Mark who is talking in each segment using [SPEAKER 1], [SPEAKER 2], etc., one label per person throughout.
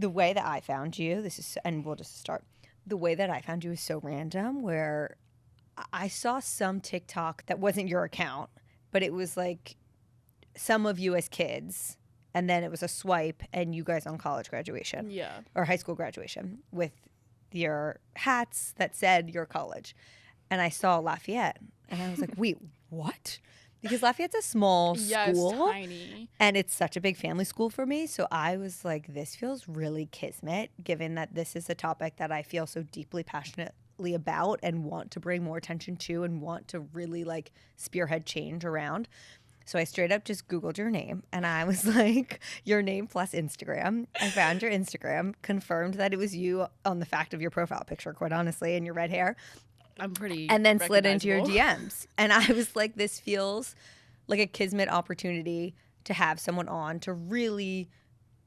[SPEAKER 1] the way that I found you, and we'll just start. The way that I found you is so random, where I saw some TikTok that wasn't your account, but it was like some of you as kids, and then it was a swipe and you guys on college graduation.
[SPEAKER 2] Yeah.
[SPEAKER 1] Or high school graduation with your hats that said your college. And I saw Lafayette and I was like, wait, what? Because Lafayette's a small school.
[SPEAKER 2] It's tiny.
[SPEAKER 1] And it's such a big family school for me. So I was like, this feels really kismet, given that this is a topic that I feel so deeply passionately about and want to bring more attention to and want to really like spearhead change around. So I straight up just Googled your name and I was like, your name plus Instagram. I found your Instagram, confirmed that it was you on the fact of your profile picture, quite honestly, and your red hair.
[SPEAKER 2] I'm pretty
[SPEAKER 1] And then slid into your
[SPEAKER 2] recognizable.
[SPEAKER 1] DMs. And I was like, this feels like a kismet opportunity to have someone on to really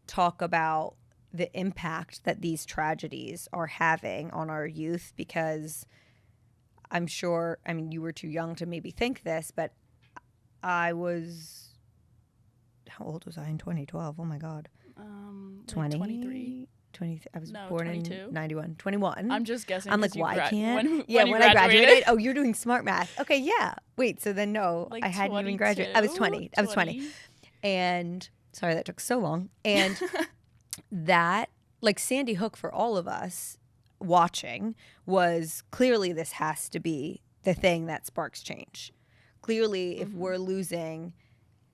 [SPEAKER 1] talk about the impact that these tragedies are having on our youth, because I'm sure, I mean, you were too young to maybe think this, but I was, how old was I in 2012? Oh my God. 20?
[SPEAKER 2] 23.
[SPEAKER 1] 20, I was
[SPEAKER 2] No,
[SPEAKER 1] born
[SPEAKER 2] 22.
[SPEAKER 1] in 91. 21.
[SPEAKER 2] I'm just guessing.
[SPEAKER 1] I'm like,
[SPEAKER 2] 'cause you
[SPEAKER 1] why can't?
[SPEAKER 2] When
[SPEAKER 1] Yeah,
[SPEAKER 2] you
[SPEAKER 1] when I graduated. Oh, you're doing smart math. Okay, yeah. Wait, so then no,
[SPEAKER 2] Like
[SPEAKER 1] I hadn't even graduated. I was 20. I was 20.
[SPEAKER 2] 20.
[SPEAKER 1] And sorry that took so long. And that, like Sandy Hook for all of us watching, was clearly this has to be the thing that sparks change. Clearly, if we're losing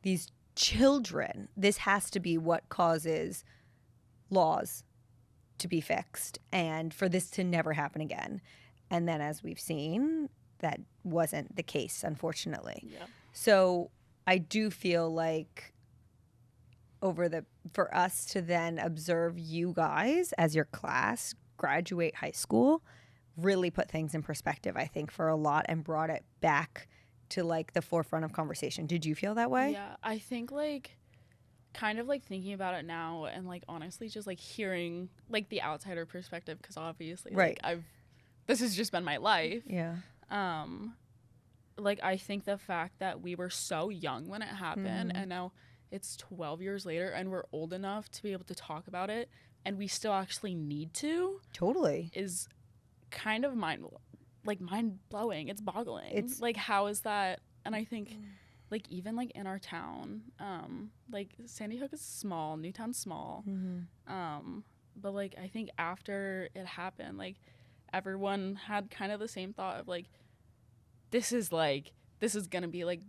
[SPEAKER 1] these children, this has to be what causes laws to be fixed and for this to never happen again. And then as we've seen, that wasn't the case, unfortunately.
[SPEAKER 2] Yeah.
[SPEAKER 1] So I do feel like for us to then observe you guys as your class graduate high school really put things in perspective, I think, for a lot, and brought it back to like the forefront of conversation. Did you feel that way?
[SPEAKER 2] Yeah, I think like kind of like thinking about it now and like honestly just like hearing like the outsider perspective, because obviously
[SPEAKER 1] Right.
[SPEAKER 2] like this has just been my life.
[SPEAKER 1] Yeah.
[SPEAKER 2] Like I think the fact that we were so young when it happened and now it's 12 years later and we're old enough to be able to talk about it and we still actually need to
[SPEAKER 1] Totally.
[SPEAKER 2] is kind of mind blowing. It's boggling.
[SPEAKER 1] It's
[SPEAKER 2] like, how is that? And I think like even like in our town, like Sandy Hook is small, Newtown's small, but like I think after it happened, like everyone had kind of the same thought of like this is gonna be like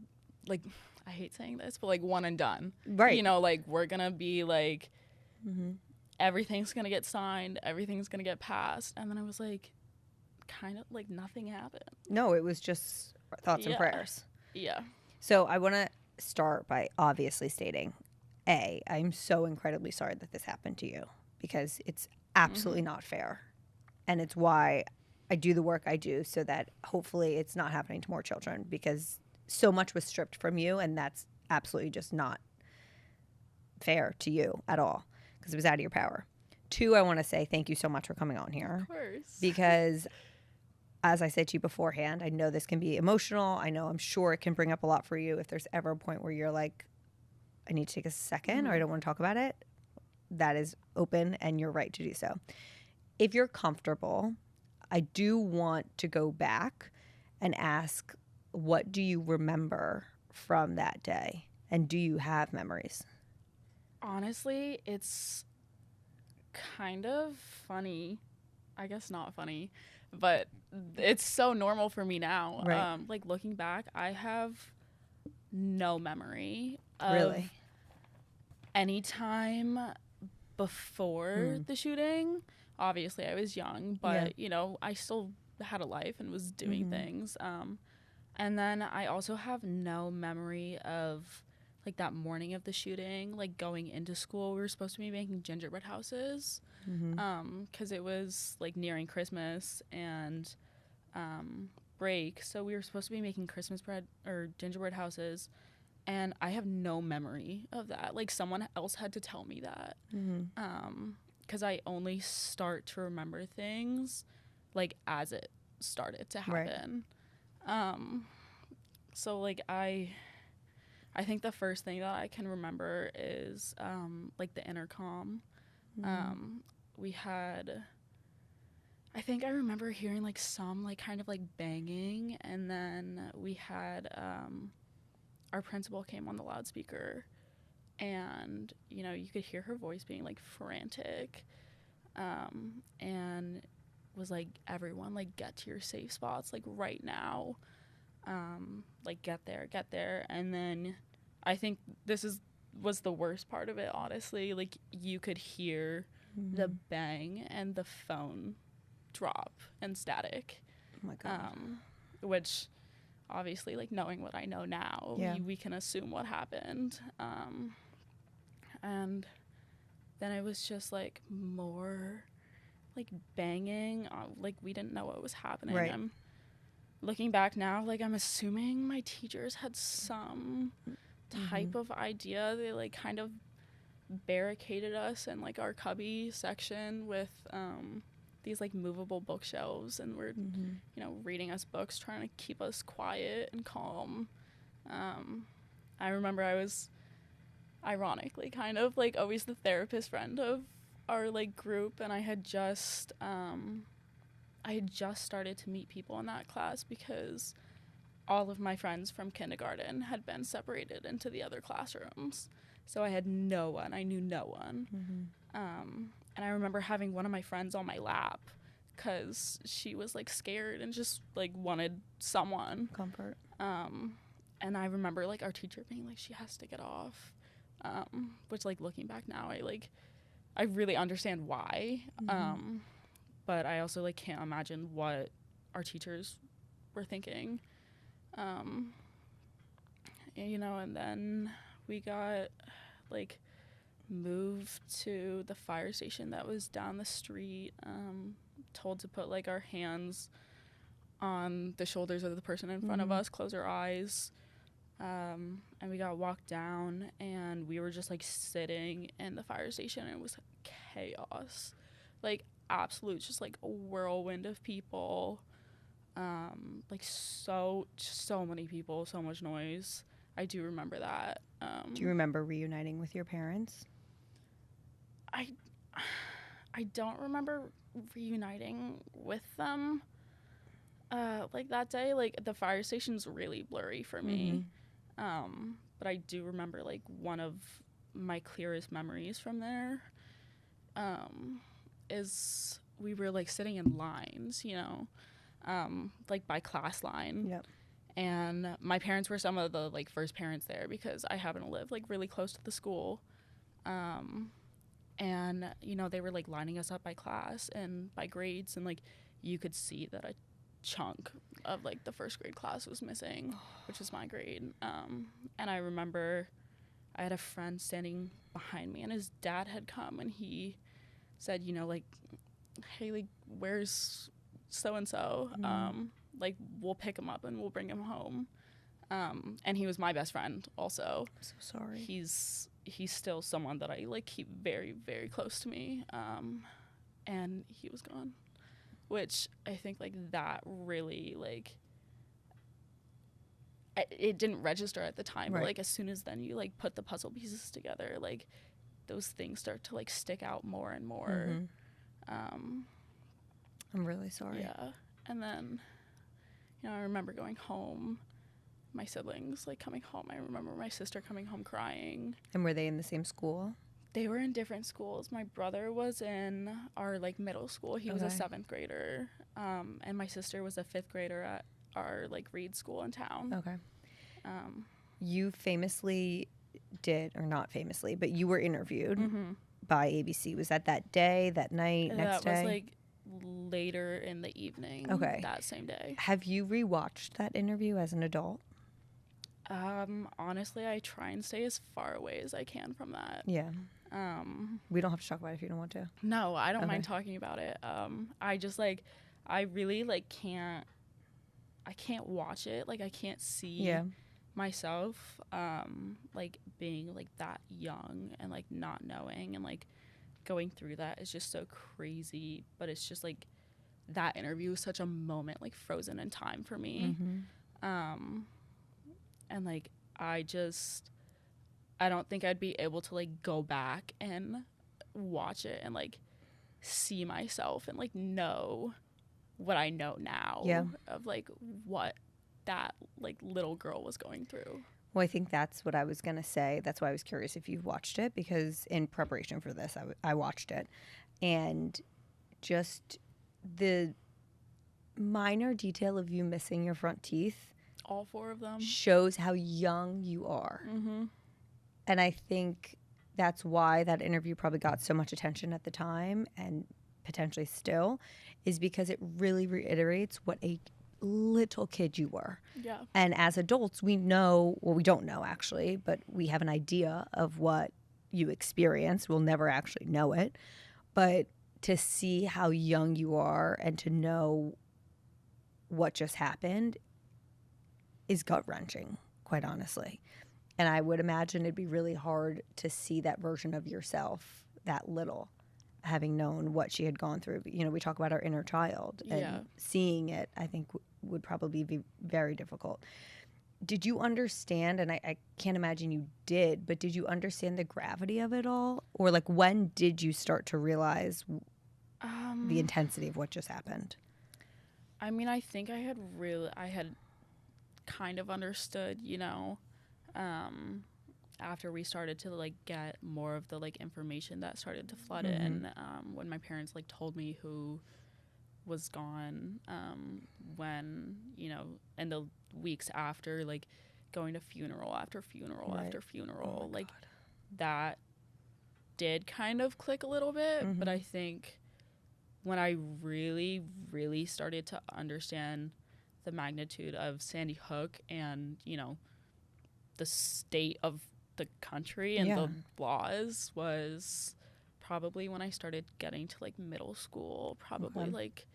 [SPEAKER 2] I hate saying this, but like one and done,
[SPEAKER 1] right.
[SPEAKER 2] you know, like we're gonna be like everything's gonna get signed, everything's gonna get passed. And then I was like, kind of like nothing happened.
[SPEAKER 1] No, it was just thoughts and prayers.
[SPEAKER 2] Yeah.
[SPEAKER 1] So I want to start by obviously stating, I'm so incredibly sorry that this happened to you, because it's absolutely not fair. And it's why I do the work I do, so that hopefully it's not happening to more children, because so much was stripped from you, and that's absolutely just not fair to you at all, because it was out of your power. 2, I want to say thank you so much for coming on here.
[SPEAKER 2] Of course.
[SPEAKER 1] Because as I said to you beforehand, I know this can be emotional. I'm sure it can bring up a lot for you. If there's ever a point where you're like, I need to take a second or I don't want to talk about it, that is open and you're right to do so. If you're comfortable, I do want to go back and ask, what do you remember from that day? And do you have memories?
[SPEAKER 2] Honestly, it's kind of funny. I guess not funny, but it's so normal for me now.
[SPEAKER 1] Right.
[SPEAKER 2] Like looking back, I have no memory of
[SPEAKER 1] Really?
[SPEAKER 2] any time before the shooting. Obviously, I was young, but you know, I still had a life and was doing things. And then I also have no memory of like that morning of the shooting, like going into school. We were supposed to be making gingerbread houses, because it was like nearing Christmas and break, so we were supposed to be making Christmas bread or gingerbread houses, and I have no memory of that. Like someone else had to tell me that, because I only start to remember things like as it started to happen. So like I think the first thing that I can remember is like the intercom We had, I think I remember hearing like some like kind of like banging, and then we had our principal came on the loudspeaker, and you know, you could hear her voice being like frantic, and was like, everyone like get to your safe spots like right now, like get there. And then I think was the worst part of it, honestly. Like, you could hear the bang and the phone drop and static.
[SPEAKER 1] Oh my God.
[SPEAKER 2] Which obviously, like, knowing what I know now, we can assume what happened. And then it was just like more like banging, like we didn't know what was happening.
[SPEAKER 1] Right.
[SPEAKER 2] I'm looking back now, like, I'm assuming my teachers had some type of idea. They like kind of barricaded us in like our cubby section with these like movable bookshelves, and were you know, reading us books, trying to keep us quiet and calm. I remember I was ironically kind of like always the therapist friend of our like group, and I had just started to meet people in that class because all of my friends from kindergarten had been separated into the other classrooms. So I had no one. I knew no one. And I remember having one of my friends on my lap because she was like scared and just like wanted someone.
[SPEAKER 1] Comfort.
[SPEAKER 2] And I remember like our teacher being like, she has to get off. Which, like, looking back now, I really understand why. But I also like can't imagine what our teachers were thinking. You know, and then we got like moved to the fire station that was down the street, told to put like our hands on the shoulders of the person in front of us, close our eyes, and we got walked down, and we were just like sitting in the fire station, and it was chaos, like absolute just like a whirlwind of people, like so many people, so much noise. I do remember that.
[SPEAKER 1] Do you remember reuniting with your parents?
[SPEAKER 2] I don't remember reuniting with them like that day. Like, the fire station's really blurry for me. But I do remember like one of my clearest memories from there is we were like sitting in lines, you know, like by class line.
[SPEAKER 1] Yep.
[SPEAKER 2] And my parents were some of the like first parents there because I happen to live like really close to the school. And, you know, they were like lining us up by class and by grades, and like you could see that a chunk of like the first grade class was missing, which was my grade. And I remember I had a friend standing behind me, and his dad had come, and he said, you know, like, hey, like, where's so-and-so? Like, we'll pick him up and we'll bring him home. And he was my best friend also.
[SPEAKER 1] I'm so sorry.
[SPEAKER 2] He's still someone that I like keep very, very close to me. And he was gone, which I think like that really like it didn't register at the time, but like as soon as then you like put the puzzle pieces together, like those things start to like stick out more and more.
[SPEAKER 1] I'm really sorry.
[SPEAKER 2] Yeah. And then, you know, I remember going home, my siblings like coming home. I remember my sister coming home crying.
[SPEAKER 1] And were they in the same school?
[SPEAKER 2] They were in different schools. My brother was in our like middle school. He was a 7th grader. And my sister was a 5th grader at our like Reed school in town.
[SPEAKER 1] Okay. You famously did, or not famously, but you were interviewed by ABC. Was that day, that night, next day?
[SPEAKER 2] That was like later in the evening.
[SPEAKER 1] Okay.
[SPEAKER 2] That same day.
[SPEAKER 1] Have you rewatched that interview as an adult?
[SPEAKER 2] Honestly, I try and stay as far away as I can from that.
[SPEAKER 1] Yeah. We don't have to talk about it if you don't want to.
[SPEAKER 2] No, I don't mind talking about it. I just like, I really like can't watch it. Like, I can't see myself, like being like that young and like not knowing and like going through that is just so crazy. But it's just like that interview was such a moment like frozen in time for me. And like I don't think I'd be able to like go back and watch it and like see myself and like know what I know now of like what that like little girl was going through.
[SPEAKER 1] Well, I think that's what I was going to say. That's why I was curious if you watched it, because in preparation for this, I watched it. And just the minor detail of you missing your front teeth,
[SPEAKER 2] all 4 of them,
[SPEAKER 1] shows how young you are.
[SPEAKER 2] Mm-hmm.
[SPEAKER 1] And I think that's why that interview probably got so much attention at the time, and potentially still, is because it really reiterates what a little kid you were.
[SPEAKER 2] Yeah.
[SPEAKER 1] And as adults, we know, well, we don't know actually, but we have an idea of what you experience. We'll never actually know it. But to see how young you are and to know what just happened is gut-wrenching, quite honestly. And I would imagine it'd be really hard to see that version of yourself that little, having known what she had gone through. You know, we talk about our inner child, and seeing it, I think, would probably be very difficult. Did you understand, and I can't imagine you did, but did you understand the gravity of it all? Or like, when did you start to realize the intensity of what just happened?
[SPEAKER 2] I mean, I think I had kind of understood, you know, after we started to like get more of the like information that started to flood in, when my parents like told me who was gone, when, you know, in the weeks after, like going to funeral after funeral after funeral, like that did kind of click a little bit. But I think when I really, really started to understand the magnitude of Sandy Hook and, you know, the state of the country and the laws, was probably when I started getting to like middle school, probably like,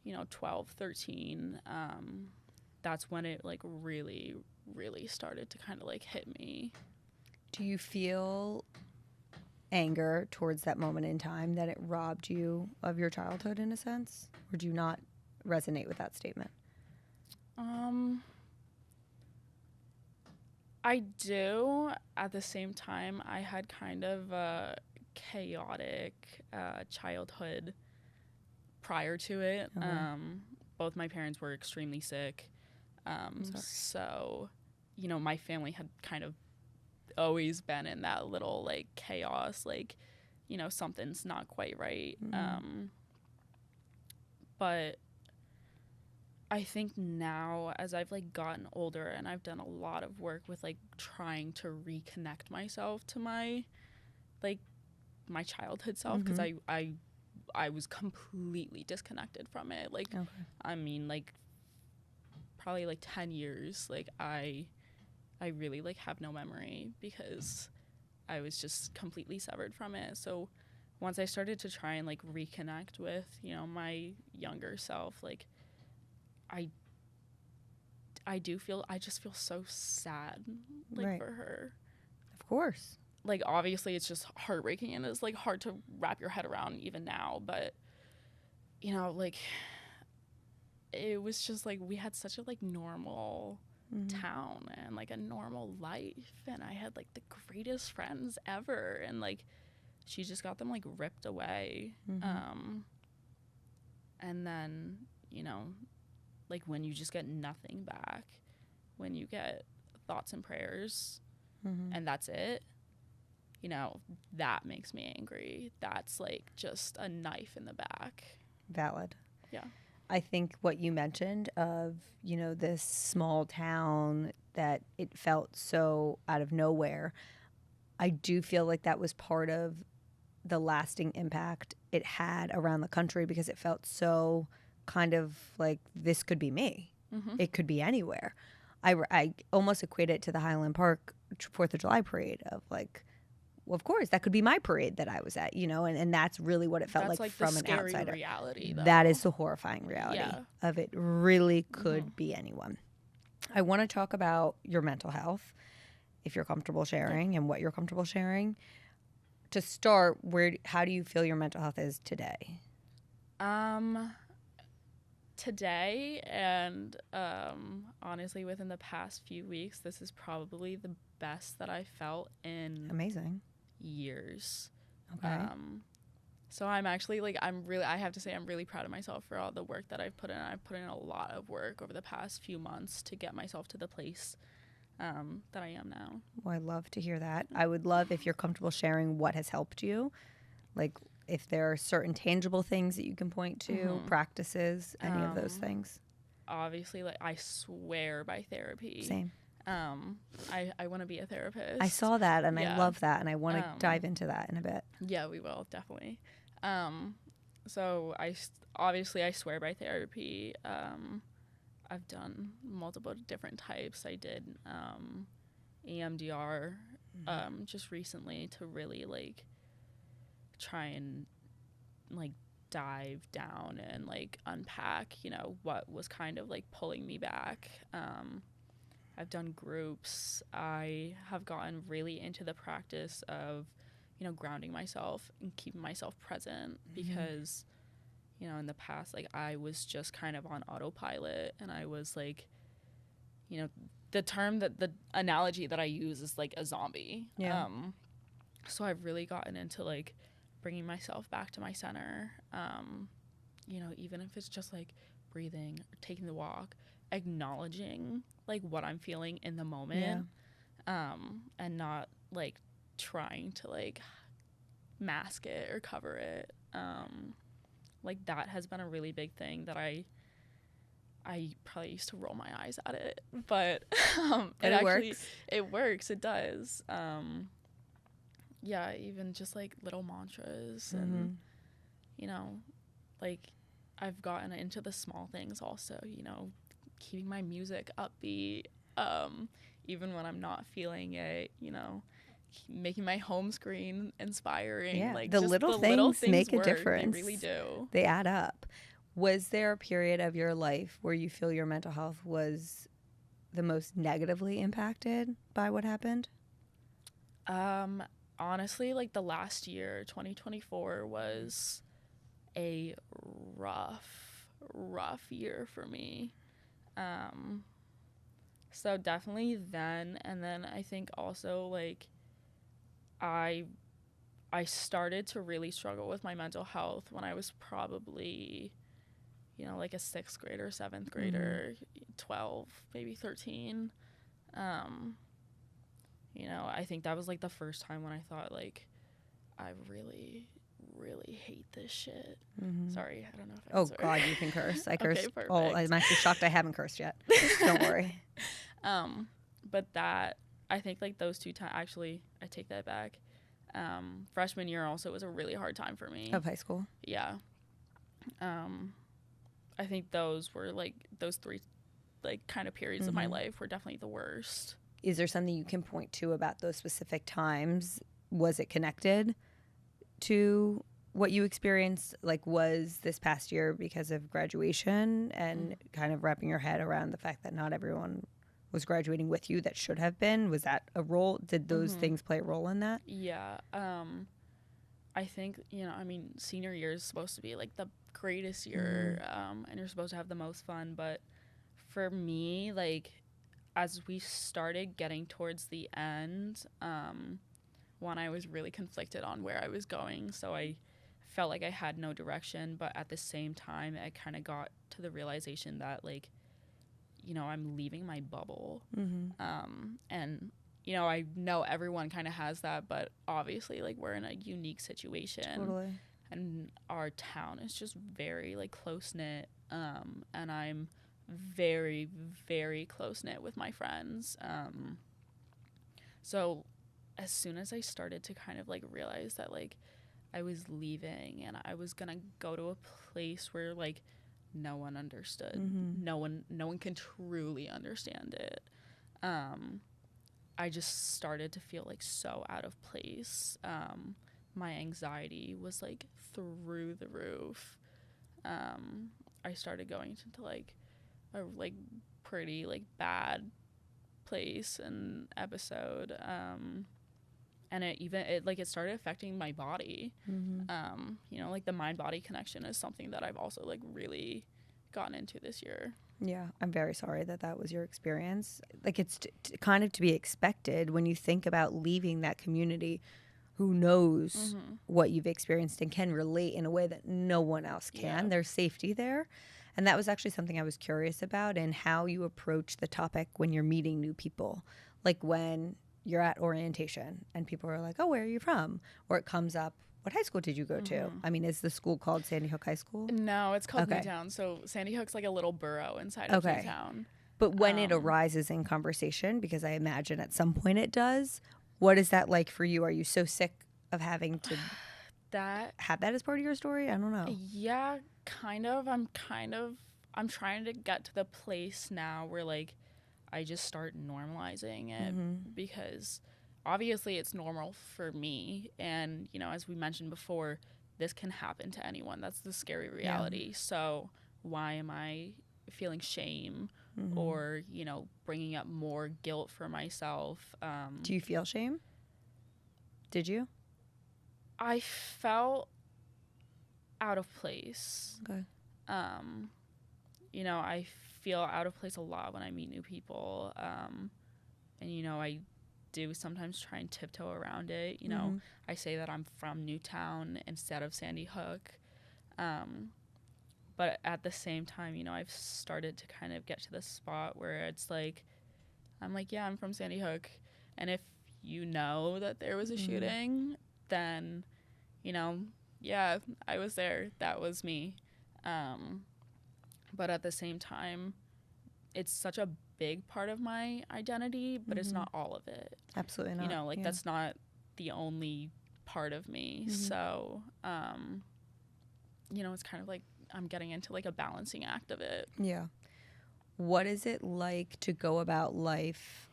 [SPEAKER 2] you know, 12, 13. That's when it like really, really started to kind of like hit me.
[SPEAKER 1] Do you feel anger towards that moment in time, that it robbed you of your childhood in a sense? Or do you not resonate with that statement?
[SPEAKER 2] I do. At the same time, I had kind of a chaotic childhood prior to it. Both my parents were extremely sick. So, you know, my family had kind of always been in that little like chaos, like, you know, something's not quite right. But I think now, as I've like gotten older and I've done a lot of work with like trying to reconnect myself to my like my childhood self, because I was completely disconnected from it. Like, I mean, like probably like 10 years, like I really like have no memory because I was just completely severed from it. So once I started to try and like reconnect with, you know, my younger self, like I just feel so sad, like, for her.
[SPEAKER 1] Of course.
[SPEAKER 2] Like, obviously it's just heartbreaking and it's like hard to wrap your head around even now, but you know, like, it was just like we had such a like normal town and like a normal life, and I had like the greatest friends ever, and like she just got them like ripped away. And then, you know, like when you just get nothing back, when you get thoughts and prayers and that's it, you know, that makes me angry. That's like just a knife in the back.
[SPEAKER 1] Valid.
[SPEAKER 2] Yeah.
[SPEAKER 1] I think what you mentioned of, you know, this small town that it felt so out of nowhere, I do feel like that was part of the lasting impact it had around the country, because it felt so kind of like, this could be me. It could be anywhere. I almost equate it to the Highland Park 4th of July parade of like, well, of course, that could be my parade that I was at, you know, and that's really what it felt like from an outsider. That's like the scary
[SPEAKER 2] reality, though.
[SPEAKER 1] That is the horrifying reality of it really could be anyone. I want to talk about your mental health, if you're comfortable sharing, and what you're comfortable sharing. To start, how do you feel your mental health is today?
[SPEAKER 2] Today, and honestly, within the past few weeks, this is probably the best that I felt in
[SPEAKER 1] amazing
[SPEAKER 2] years.
[SPEAKER 1] Okay.
[SPEAKER 2] So I'm actually like, I have to say I'm really proud of myself for all the work that I've put in. I've put in a lot of work over the past few months to get myself to the place that I am now.
[SPEAKER 1] Well, I love to hear that. I would love if you're comfortable sharing what has helped you. Like if there are certain tangible things that you can point to, practices, any of those things.
[SPEAKER 2] Obviously, like I swear by therapy.
[SPEAKER 1] Same.
[SPEAKER 2] I want to be a therapist.
[SPEAKER 1] I saw that and
[SPEAKER 2] Yeah.
[SPEAKER 1] I love that, and I want to dive into that in a bit.
[SPEAKER 2] Yeah, we will definitely. So obviously I swear by therapy. I've done multiple different types. I did EMDR just recently to really like try and like dive down and like unpack, you know, what was kind of like pulling me back. I've done groups. I have gotten really into the practice of, you know, grounding myself and keeping myself present because, you know, in the past, like I was just kind of on autopilot and I was like, you know, the analogy that I use is like a zombie.
[SPEAKER 1] Yeah.
[SPEAKER 2] So I've really gotten into like bringing myself back to my center. You know, even if it's just like breathing or taking the walk, acknowledging like what I'm feeling in the moment, and not like trying to like mask it or cover it. Like that has been a really big thing that I probably used to roll my eyes at it, but it works. It does. Yeah, even just like little mantras and you know, like I've gotten into the small things also, you know, keeping my music upbeat, even when I'm not feeling it, you know, making my home screen inspiring.
[SPEAKER 1] Yeah,
[SPEAKER 2] Like
[SPEAKER 1] the little things make
[SPEAKER 2] work.
[SPEAKER 1] a difference.
[SPEAKER 2] They really do.
[SPEAKER 1] They add up. Was there a period of your life where you feel your mental health was the most negatively impacted by what happened?
[SPEAKER 2] Honestly, like the last year, 2024 was a rough year for me. So definitely then, and then I think also like I started to really struggle with my mental health when I was probably, you know, like a 6th grader, 7th grader, 12, maybe 13. You know, I think that was like the first time when I thought like I really hate this shit. Sorry, I don't know if I can
[SPEAKER 1] God, you can curse. I cursed.
[SPEAKER 2] Okay, perfect.
[SPEAKER 1] Oh, I'm actually shocked I haven't cursed yet. Don't worry.
[SPEAKER 2] But that, I think like those 2 times, actually, I take that back. Freshman year also was a really hard time for me.
[SPEAKER 1] Of high school?
[SPEAKER 2] Yeah. I think those were like, those 3 like kind of periods of my life were definitely the worst.
[SPEAKER 1] Is there something you can point to about those specific times? Was it connected to what you experienced? Like, was this past year because of graduation and kind of wrapping your head around the fact that not everyone was graduating with you that should have been? Was that a role? Did those things play a role in that?
[SPEAKER 2] Yeah. I think, you know, I mean, senior year is supposed to be like the greatest year, and you're supposed to have the most fun. But for me, like, as we started getting towards the end, one, I was really conflicted on where I was going. So I felt like I had no direction. But at the same time, I kind of got to the realization that, like, you know, I'm leaving my bubble. And, you know, I know everyone kind of has that, but obviously, like, we're in a unique situation.
[SPEAKER 1] Totally.
[SPEAKER 2] And our town is just very, like, close-knit. And I'm very, very close-knit with my friends. So as soon as I started to kind of, like, realize that, like, I was leaving and I was gonna go to a place where, like, no one understood. No one can truly understand it. I just started to feel like so out of place. My anxiety was like through the roof. I started going into like a like pretty like bad place and episode. And it started affecting my body. You know, like the mind body connection is something that I've also like really gotten into this year.
[SPEAKER 1] Yeah, I'm very sorry that that was your experience. Like, it's kind of to be expected when you think about leaving that community who knows what you've experienced and can relate in a way that no one else can.
[SPEAKER 2] Yeah.
[SPEAKER 1] There's safety there. And that was actually something I was curious about, and how you approach the topic when you're meeting new people. Like when you're at orientation and people are like, oh, where are you from? Or it comes up, what high school did you go to? I mean, is the school called Sandy Hook High School?
[SPEAKER 2] No, it's called Newtown. So Sandy Hook's like a little borough inside of Newtown.
[SPEAKER 1] But when it arises in conversation, because I imagine at some point it does, what is that like for you? Are you so sick of having to have that as part of your story? I don't know.
[SPEAKER 2] Yeah, kind of. I'm trying to get to the place now where like I just start normalizing it, because obviously it's normal for me, and you know, as we mentioned before, this can happen to anyone. That's the scary reality. Yeah. So why am I feeling shame or, you know, bringing up more guilt for myself?
[SPEAKER 1] Do you feel shame? Did you?
[SPEAKER 2] I felt out of place.
[SPEAKER 1] Okay.
[SPEAKER 2] You know, I feel out of place a lot when I meet new people. And, you know, I do sometimes try and tiptoe around it. You know, I say that I'm from Newtown instead of Sandy Hook. But at the same time, you know, I've started to kind of get to the spot where it's like, I'm like, yeah, I'm from Sandy Hook. And if you know that there was a shooting, then, you know, yeah, I was there. That was me. But at the same time, it's such a big part of my identity, but it's not all of it.
[SPEAKER 1] Absolutely not.
[SPEAKER 2] You know, like that's not the only part of me. So, you know, it's kind of like I'm getting into like a balancing act of it.
[SPEAKER 1] Yeah. What is it like to go about life?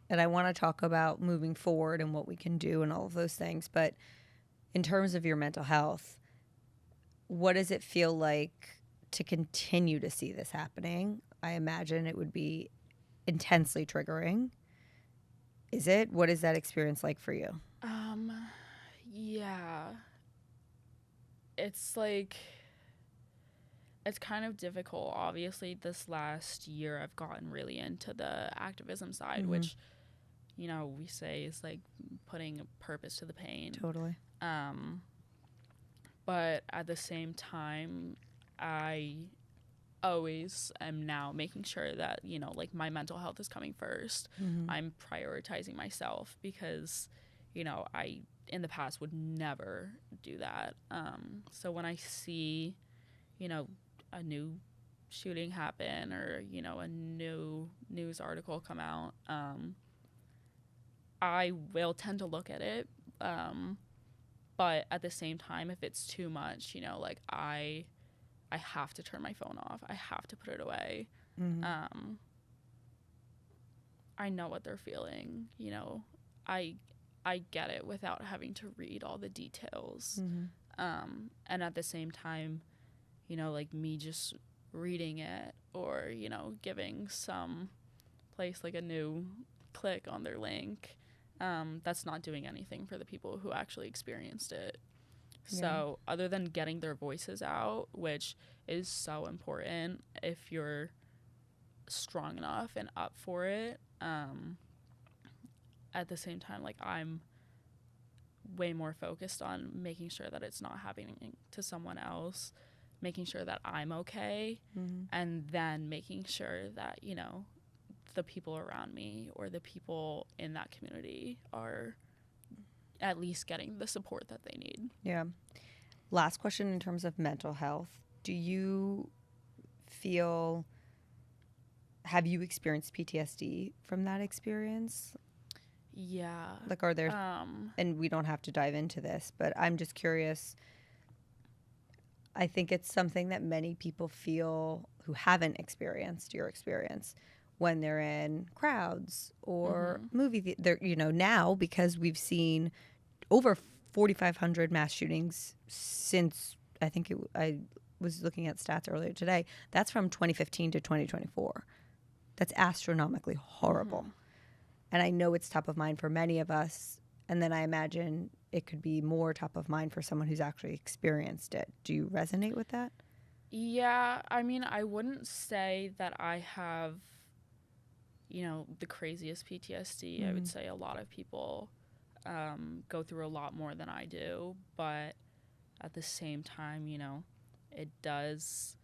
[SPEAKER 1] And I want to talk about moving forward and what we can do and all of those things. But in terms of your mental health, what does it feel like to continue to see this happening? I imagine it would be intensely triggering. Is it? What is that experience like for you?
[SPEAKER 2] Yeah. It's like, it's kind of difficult. Obviously, this last year I've gotten really into the activism side, which, you know, we say is like putting a purpose to the pain.
[SPEAKER 1] Totally.
[SPEAKER 2] But at the same time, I always am now making sure that, you know, like my mental health is coming first. I'm prioritizing myself because, you know, I in the past would never do that. So when I see, you know, a new shooting happen or, you know, a new news article come out, I will tend to look at it. But at the same time, if it's too much, you know, like I have to turn my phone off. I have to put it away. I know what they're feeling, you know. I get it without having to read all the details. And at the same time, you know, like me just reading it or, you know, giving some place like a new click on their link, that's not doing anything for the people who actually experienced it. Yeah. So other than getting their voices out, which is so important if you're strong enough and up for it, at the same time, like I'm way more focused on making sure that it's not happening to someone else, making sure that I'm okay, and then making sure that, you know, the people around me or the people in that community are at least getting the support that they need.
[SPEAKER 1] Yeah. Last question in terms of mental health. Do you feel, have you experienced PTSD from that experience?
[SPEAKER 2] Yeah.
[SPEAKER 1] Like, are there, and we don't have to dive into this, but I'm just curious. I think it's something that many people feel who haven't experienced your experience when they're in crowds or movie, you know, now because we've seen over 4,500 mass shootings since, I think I was looking at stats earlier today. That's from 2015 to 2024. That's astronomically horrible. And I know it's top of mind for many of us. And then I imagine it could be more top of mind for someone who's actually experienced it. Do you resonate with that?
[SPEAKER 2] Yeah. I mean, I wouldn't say that I have, you know, the craziest PTSD. I would say a lot of people go through a lot more than I do, but at the same time, it does,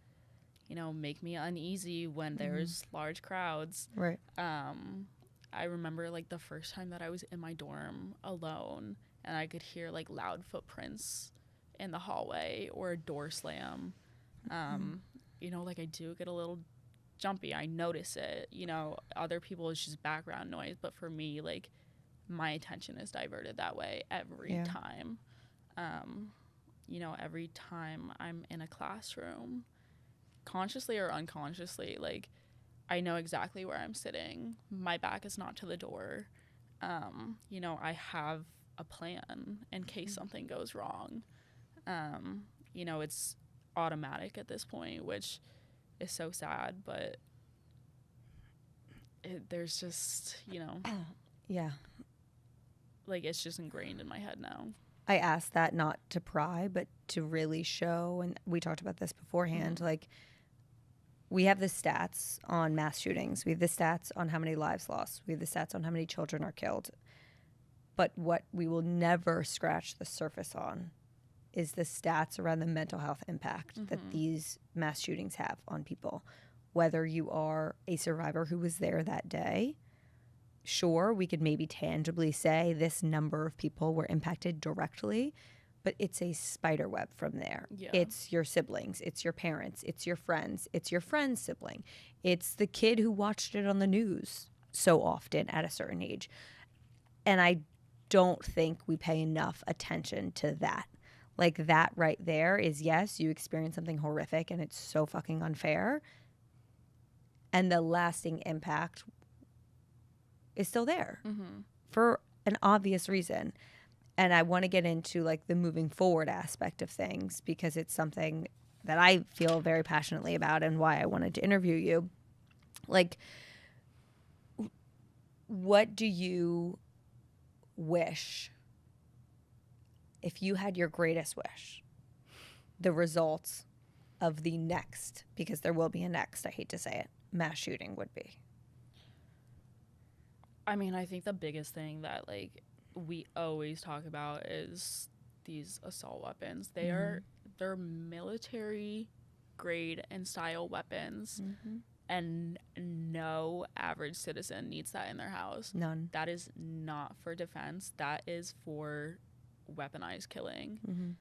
[SPEAKER 2] make me uneasy when there's large crowds.
[SPEAKER 1] Right.
[SPEAKER 2] I remember like the first time that I was in my dorm alone and I could hear like loud footprints in the hallway or a door slam. Like I do get a little jumpy. I notice it. Other people it's just background noise, but for me, like my attention is diverted that way every time. Every time I'm in a classroom, consciously or unconsciously, like I know exactly where I'm sitting. My back is not to the door. I have a plan in case something goes wrong. It's automatic at this point, which is so sad, but there's just,
[SPEAKER 1] Yeah.
[SPEAKER 2] like it's just ingrained in my head now.
[SPEAKER 1] I asked that not to pry, but to really show, and we talked about this beforehand, like we have the stats on mass shootings. We have the stats on how many lives lost. We have the stats on how many children are killed. But what we will never scratch the surface on is the stats around the mental health impact that these mass shootings have on people. Whether you are a survivor who was there that day, sure, we could maybe tangibly say this number of people were impacted directly, but it's a spider web from there.
[SPEAKER 2] Yeah.
[SPEAKER 1] It's your siblings, it's your parents, it's your friends, it's your friend's sibling. It's the kid who watched it on the news so often at a certain age. And I don't think we pay enough attention to that. Like that right there is, yes, you experience something horrific and it's so fucking unfair. And the lasting impact is still there for an obvious reason. And I want to get into like the moving forward aspect of things because it's something that I feel very passionately about and why I wanted to interview you. Like, what do you wish, if you had your greatest wish, the results of the next, because there will be a next, I hate to say it, mass shooting would be?
[SPEAKER 2] I mean, I think the biggest thing that like we always talk about is these assault weapons. They're military grade and style weapons, and no average citizen needs that in their house.
[SPEAKER 1] None.
[SPEAKER 2] That is not for defense. That is for weaponized killing.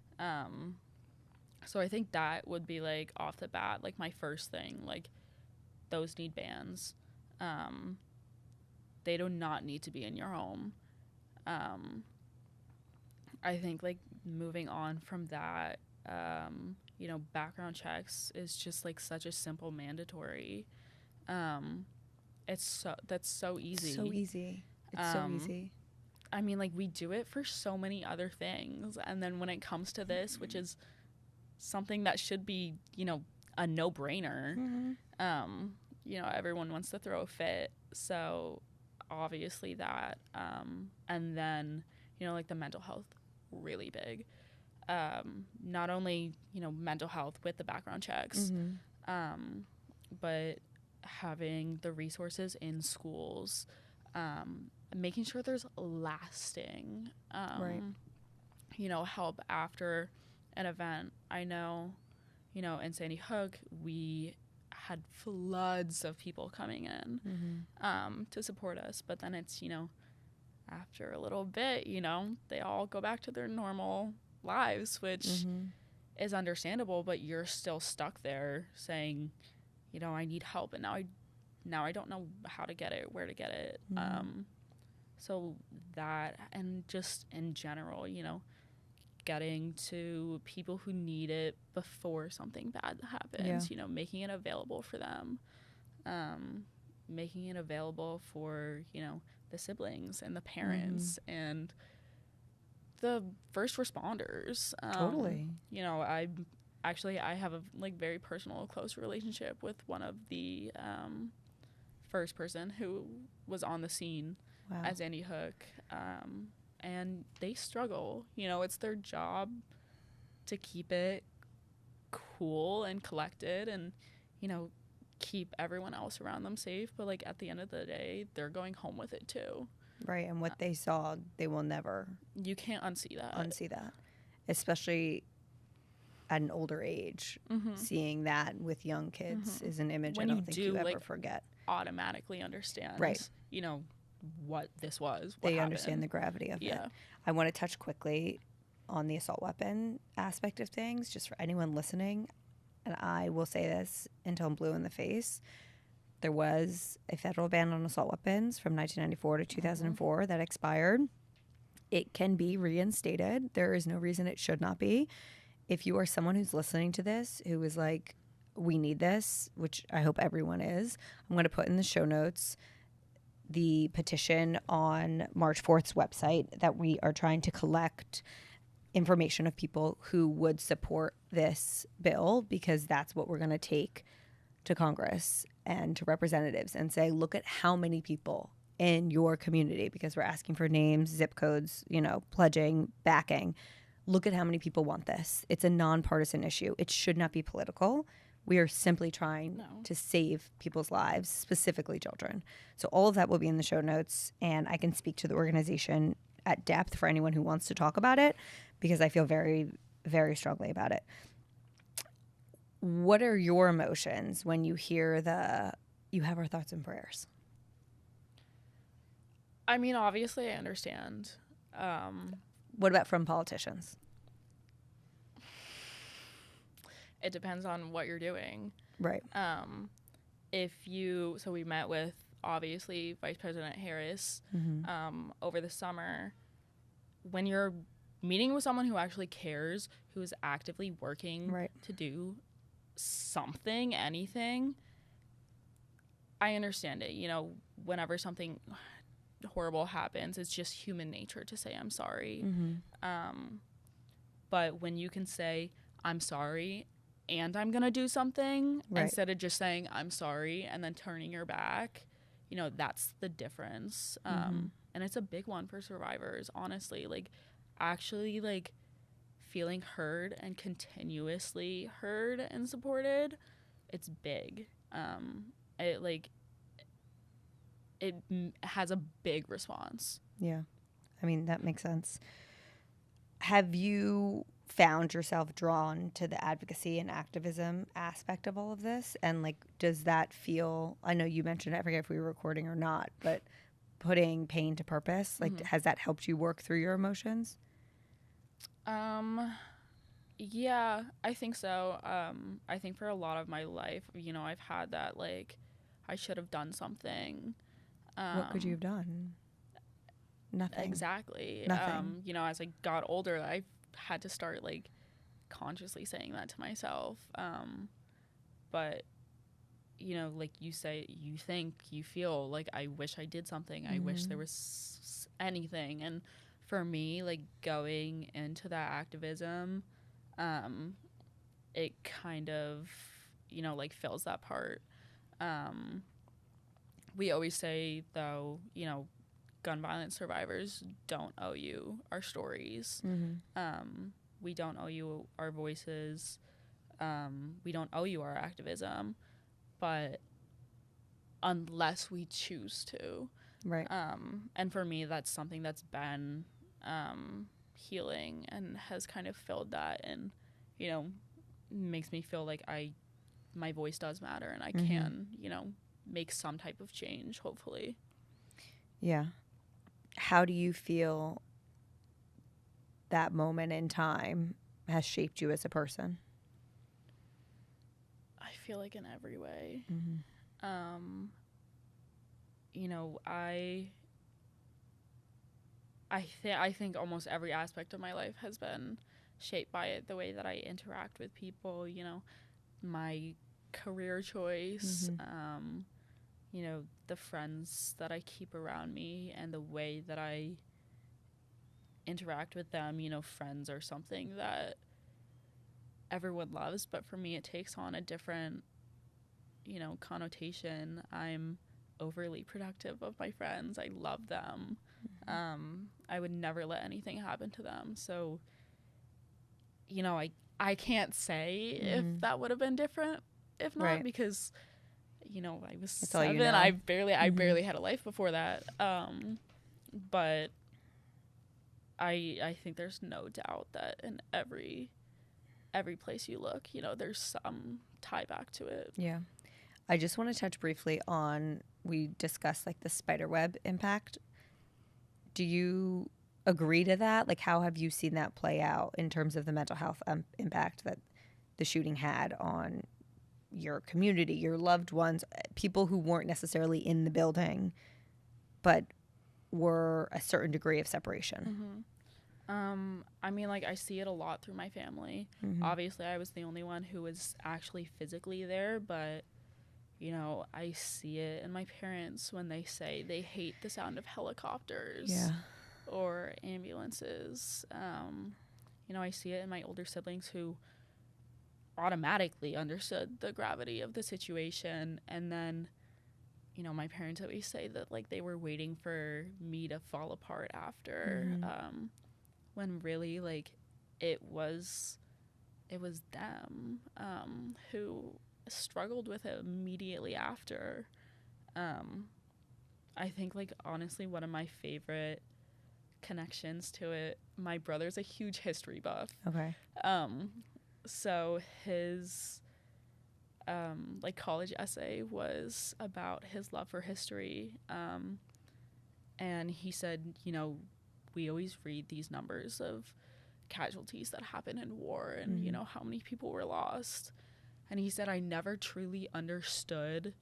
[SPEAKER 2] So I think that would be like off the bat, like my first thing. Like those need bans. They do not need to be in your home. I think like moving on from that, background checks is just like such a simple mandatory. That's so easy.
[SPEAKER 1] So easy. It's so easy.
[SPEAKER 2] I mean, like we do it for so many other things, and then when it comes to this, which is something that should be, a no-brainer, everyone wants to throw a fit. So obviously that, and then like the mental health, really big. Not only mental health with the background checks, but having the resources in schools, making sure there's lasting help after an event. I know in Sandy Hook we had floods of people coming in to support us, but then it's after a little bit they all go back to their normal lives, which is understandable, but you're still stuck there saying I need help, and now I don't know how to get it, where to get it. So that, and just in general getting to people who need it before something bad happens, making it available for them, making it available for the siblings and the parents and the first responders.
[SPEAKER 1] Totally.
[SPEAKER 2] I have a very personal, close relationship with one of the first person who was on the scene at Sandy Hook, and they struggle. It's their job to keep it cool and collected, and keep everyone else around them safe. But at the end of the day, they're going home with it too.
[SPEAKER 1] Right. And what they saw, they will never
[SPEAKER 2] You can't unsee that.
[SPEAKER 1] Especially at an older age. Seeing that with young kids is an image
[SPEAKER 2] When
[SPEAKER 1] I don't think you ever
[SPEAKER 2] like,
[SPEAKER 1] forget.
[SPEAKER 2] automatically understand,
[SPEAKER 1] right,
[SPEAKER 2] you know, what this was.
[SPEAKER 1] They understand the gravity of it. I want to touch quickly on the assault weapon aspect of things, just for anyone listening. And I will say this until I'm blue in the face. There was a federal ban on assault weapons from 1994 to 2004 that expired. It can be reinstated. There is no reason it should not be. If you are someone who's listening to this who is like, we need this, which I hope everyone is, I'm going to put in the show notes the petition on March 4th's website that we are trying to collect information of people who would support this bill, because that's what we're going to take to Congress and to representatives and say, look at how many people in your community, because we're asking for names, zip codes, you know, pledging, backing. Look at how many people want this. It's a nonpartisan issue. It should not be political. We are simply trying to save people's lives, specifically children. So all of that will be in the show notes, and I can speak to the organization at depth for anyone who wants to talk about it, because I feel very, very strongly about it. What are your emotions when you hear you have our thoughts and prayers?
[SPEAKER 2] I mean, obviously I understand.
[SPEAKER 1] What about from politicians?
[SPEAKER 2] It depends on what you're doing.
[SPEAKER 1] Right.
[SPEAKER 2] So we met with, obviously, Vice President Harris over the summer. When you're meeting with someone who actually cares, who is actively working to do something, anything, I understand it. You know, whenever something horrible happens, it's just human nature to say I'm sorry. But when you can say I'm sorry and I'm gonna do something instead of just saying I'm sorry and then turning your back, you know, that's the difference. And it's a big one for survivors, honestly. Like, actually, like, feeling heard and continuously heard and supported, it's big. It has a big response.
[SPEAKER 1] Yeah. I mean, that makes sense. Have you found yourself drawn to the advocacy and activism aspect of all of this? And, like, does that feel, I know you mentioned, I forget if we were recording or not, but putting pain to purpose, like, has that helped you work through your emotions?
[SPEAKER 2] Yeah, I think so. I think for a lot of my life, you know, I've had that, like, I should have done something.
[SPEAKER 1] What could you have done? Nothing.
[SPEAKER 2] Exactly.
[SPEAKER 1] Nothing.
[SPEAKER 2] You know, as I got older, I had to start, like, consciously saying that to myself. But, you know, like you say, you think, you feel like, I wish I did something. I wish there was anything. And for me, like, going into that activism, it kind of, you know, like, fills that part. We always say, though, you know, gun violence survivors don't owe you our stories. We don't owe you our voices. We don't owe you our activism. But unless we choose to.
[SPEAKER 1] Right.
[SPEAKER 2] And for me, that's something that's been healing and has kind of filled that, and, you know, makes me feel like my voice does matter, and I can, you know, make some type of change, hopefully.
[SPEAKER 1] Yeah. How do you feel that moment in time has shaped you as a person?
[SPEAKER 2] I feel like in every way. You know, I think almost every aspect of my life has been shaped by it. The way that I interact with people, you know, my career choice, you know, the friends that I keep around me, and the way that I interact with them. You know, friends are something that everyone loves, but for me it takes on a different, you know, connotation. I'm overly protective of my friends. I love them. I would never let anything happen to them. So, you know, I can't say if that would have been different if not, because, you know, I was 7. You know. I barely had a life before that. But I think there's no doubt that in every place you look, you know, there's some tie back to it.
[SPEAKER 1] Yeah. I just want to touch briefly on, we discussed like the spiderweb impact. Do you agree to that? Like, how have you seen that play out in terms of the mental health impact that the shooting had on your community, your loved ones, people who weren't necessarily in the building, but were a certain degree of separation?
[SPEAKER 2] I mean, like, I see it a lot through my family. Obviously, I was the only one who was actually physically there, but, you know, I see it in my parents when they say they hate the sound of helicopters or ambulances. You know, I see it in my older siblings who automatically understood the gravity of the situation, and then, you know, my parents always say that, like, they were waiting for me to fall apart after, when really, like, it was them who struggled with it immediately after. I think, like, honestly, one of my favorite connections to it, my brother's a huge history buff.
[SPEAKER 1] Okay.
[SPEAKER 2] So his like college essay was about his love for history, and he said, you know, we always read these numbers of casualties that happen in war and you know how many people were lost, and he said, I never truly understood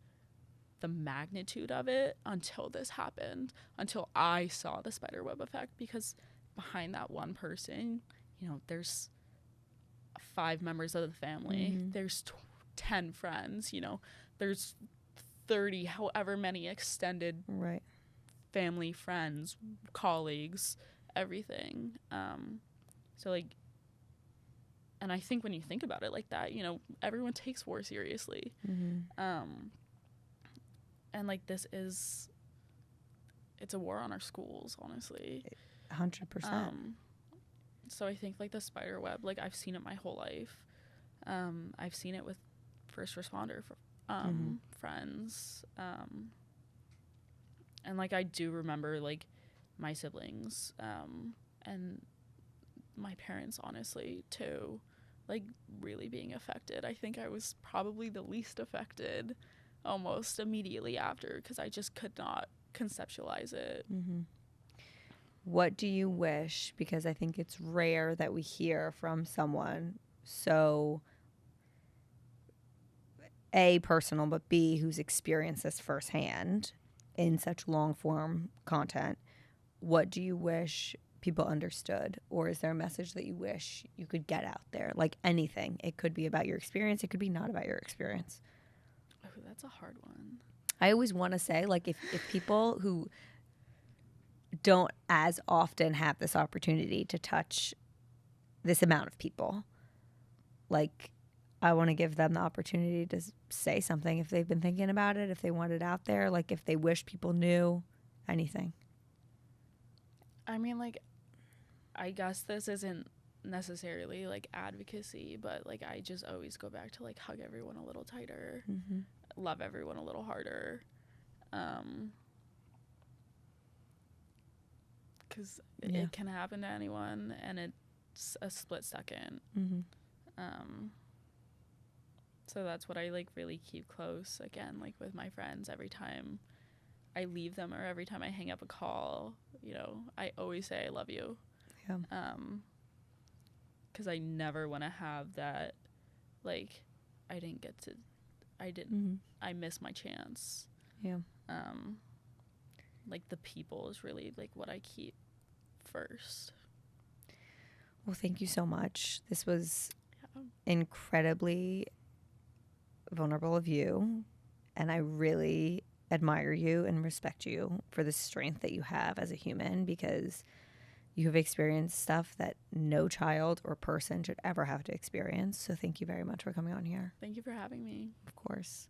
[SPEAKER 2] the magnitude of it until this happened, until I saw the spiderweb effect, because behind that one person, you know, there's 5 members of the family, there's 10 friends, you know, there's 30, however many extended family, friends, colleagues, everything. So, like, and I think when you think about it like that, you know, everyone takes war seriously. And, like, it's a war on our schools, honestly.
[SPEAKER 1] 100%.
[SPEAKER 2] So I think, like, the spider web, like, I've seen it my whole life. I've seen it with first responder friends. And, like, I do remember, like, my siblings and my parents, honestly, too, like, really being affected. I think I was probably the least affected almost immediately after, because I just could not conceptualize it.
[SPEAKER 1] What do you wish, because I think it's rare that we hear from someone so A, personal, but B, who's experienced this firsthand in such long form content. What do you wish people understood, or is there a message that you wish you could get out there? Like anything. It could be about your experience, it could be not about your experience.
[SPEAKER 2] Oh, that's a hard one.
[SPEAKER 1] I always want to say, like, if people who don't as often have this opportunity to touch this amount of people, like, I want to give them the opportunity to say something if they've been thinking about it, if they want it out there, like if they wish people knew, anything.
[SPEAKER 2] I mean, like, I guess this isn't necessarily, like, advocacy, but, like, I just always go back to, like, hug everyone a little tighter, love everyone a little harder, because it can happen to anyone, and it's a split second. So that's what I, like, really keep close, again, like, with my friends. Every time I leave them or every time I hang up a call, you know, I always say I love you. Because I never want to have that, like, I missed my chance. Like, the people is really, like, what I keep first.
[SPEAKER 1] Well, thank you so much. This was incredibly vulnerable of you, and I really admire you and respect you for the strength that you have as a human, because you have experienced stuff that no child or person should ever have to experience. So thank you very much for coming on here.
[SPEAKER 2] Thank you for having me.
[SPEAKER 1] Of course.